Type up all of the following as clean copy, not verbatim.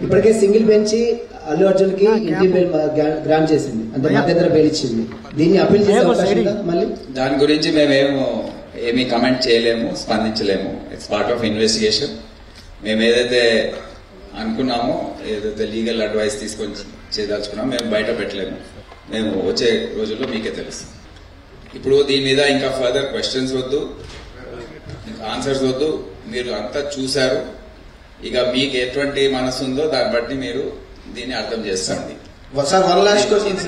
ఇప్పటికే single bench Allu Arjun కి ఇంటి బెయిల్ గ్రాంట్ చేసింది, అంటే మధ్యంతర బెయిల్ ఇచ్చింది. దీన్ని అప్పీల్ చేసే అవకాశం ఉందా? మళ్ళీ దాని గురించి ఏమీ కమెంట్ చేయలేము, స్పందించలేము. It's part of investigation. మేము ఏదైతే అనుకున్నామో, ఏదైతే లీగల్ అడ్వైస్ తీసుకొని చేయదలుచుకున్నామో మేము బయట పెట్టలేము. మేము వచ్చే రోజుల్లో మీకే తెలుసు. ఇప్పుడు దీని మీద ఇంకా ఫర్దర్ క్వశ్చన్స్ వద్దు, ఆన్సర్స్ వద్దు. మీరు అంతా చూశారు. ఇక మీకు ఎటువంటి మనసు ఉందో దాన్ని బట్టి మీరు దీన్ని అర్థం చేసుకోండి.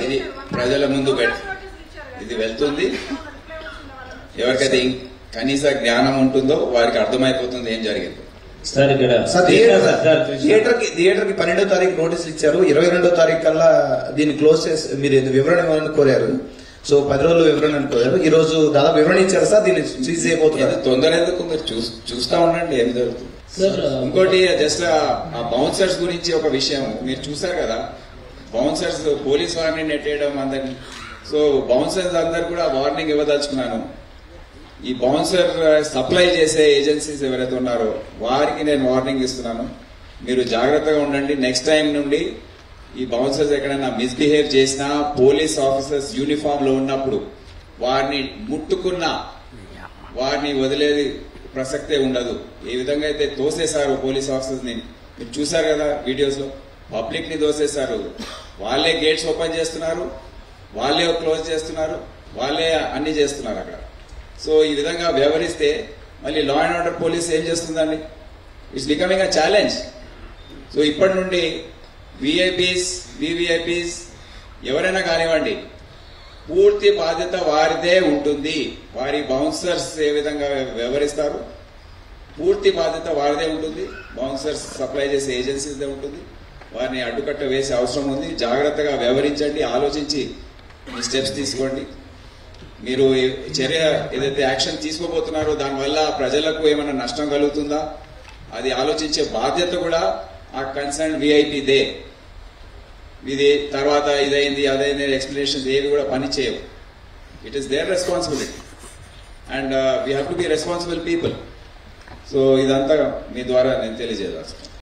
ఇది ప్రజల ముందు ఇది వెళ్తుంది. ఎవరికైతే కనీస జ్ఞానం ఉంటుందో వారికి అర్థమైపోతుంది ఏం జరిగింది. థియేటర్ కి 12వ తారీఖు నోటీసులు ఇచ్చారు. 22వ తారీఖు కల్లా దీన్ని క్లోజ్ చేసి మీరు వివరణ ఇవ్వాలని కోరారు. సో 10 రోజులు వివరణ కోరారు. ఈ రోజు దాదాపు వివరణ ఇచ్చారు సార్. దీన్ని సీజ్ చేయబోతున్నారు. తొందర ఎందుకు, మీరు చూస్తా ఉండండి ఏమి జరుగుతుంది. ఇంకోటి జస్ట్ ఆ బౌన్సర్స్ గురించి ఒక విషయం మీరు చూసారు కదా. బౌన్సర్స్ పోలీస్ వారిని నెట్టేయడం అందరినీ. సో బౌన్సర్స్ అందరు కూడా వార్నింగ్ ఇవ్వదలుచుకున్నాను. ఈ బౌన్సర్ సప్లై చేసే ఏజెన్సీస్ ఎవరైతే ఉన్నారో వారికి నేను వార్నింగ్ ఇస్తున్నాను. మీరు జాగ్రత్తగా ఉండండి. నెక్స్ట్ టైం నుండి ఈ బౌన్సర్స్ ఎక్కడైనా మిస్బిహేవ్ చేసినా, పోలీస్ ఆఫీసర్స్ యూనిఫామ్ లో ఉన్నప్పుడు వారిని ముట్టుకున్నా వారిని వదిలేది ప్రసక్తే ఉండదు. ఏ విధంగా అయితే తోసేశారు పోలీస్ ఆఫీసర్స్ ని మీరు చూసారు కదా వీడియోస్ లో. పబ్లిక్ ని తోసేశారు. వాళ్ళే గేట్స్ ఓపెన్ చేస్తున్నారు, వాళ్ళే క్లోజ్ చేస్తున్నారు, వాళ్ళే అన్ని చేస్తున్నారు అక్కడ. సో ఈ విధంగా వ్యవహరిస్తే మళ్ళీ లా అండ్ ఆర్డర్ పోలీస్ ఏం చేస్తుందండి? It's becoming a challenge. So ఇప్పటి నుండి విఐపీస్, వివిఐపీస్ ఎవరైనా కానివ్వండి, పూర్తి బాధ్యత వారిదే ఉంటుంది. వారి బౌన్సర్స్ ఏ విధంగా వ్యవహరిస్తారు పూర్తి బాధ్యత వారిదే ఉంటుంది. బౌన్సర్స్ సప్లై చేసే ఏజెన్సీస్దే ఉంటుంది. వారిని అడ్డుకట్ట వేసే అవసరం ఉంది. జాగ్రత్తగా వ్యవహరించండి, ఆలోచించి మీ స్టెప్స్ తీసుకోండి. మీరు చర్య ఏదైతే యాక్షన్ తీసుకోబోతున్నారో దానివల్ల ప్రజలకు ఏమైనా నష్టం కలుగుతుందా అది ఆలోచించే బాధ్యత కూడా ఆ కన్సర్న్ విఐపీదే. ఇది తర్వాత ఇదైంది అదైంది ఎక్స్ప్లెనేషన్స్ ఏవి కూడా పని చేయవు. It is there responsibility and we have to be responsible people. So ఇదంతా మీ ద్వారా నేను తెలియజేయాల్సి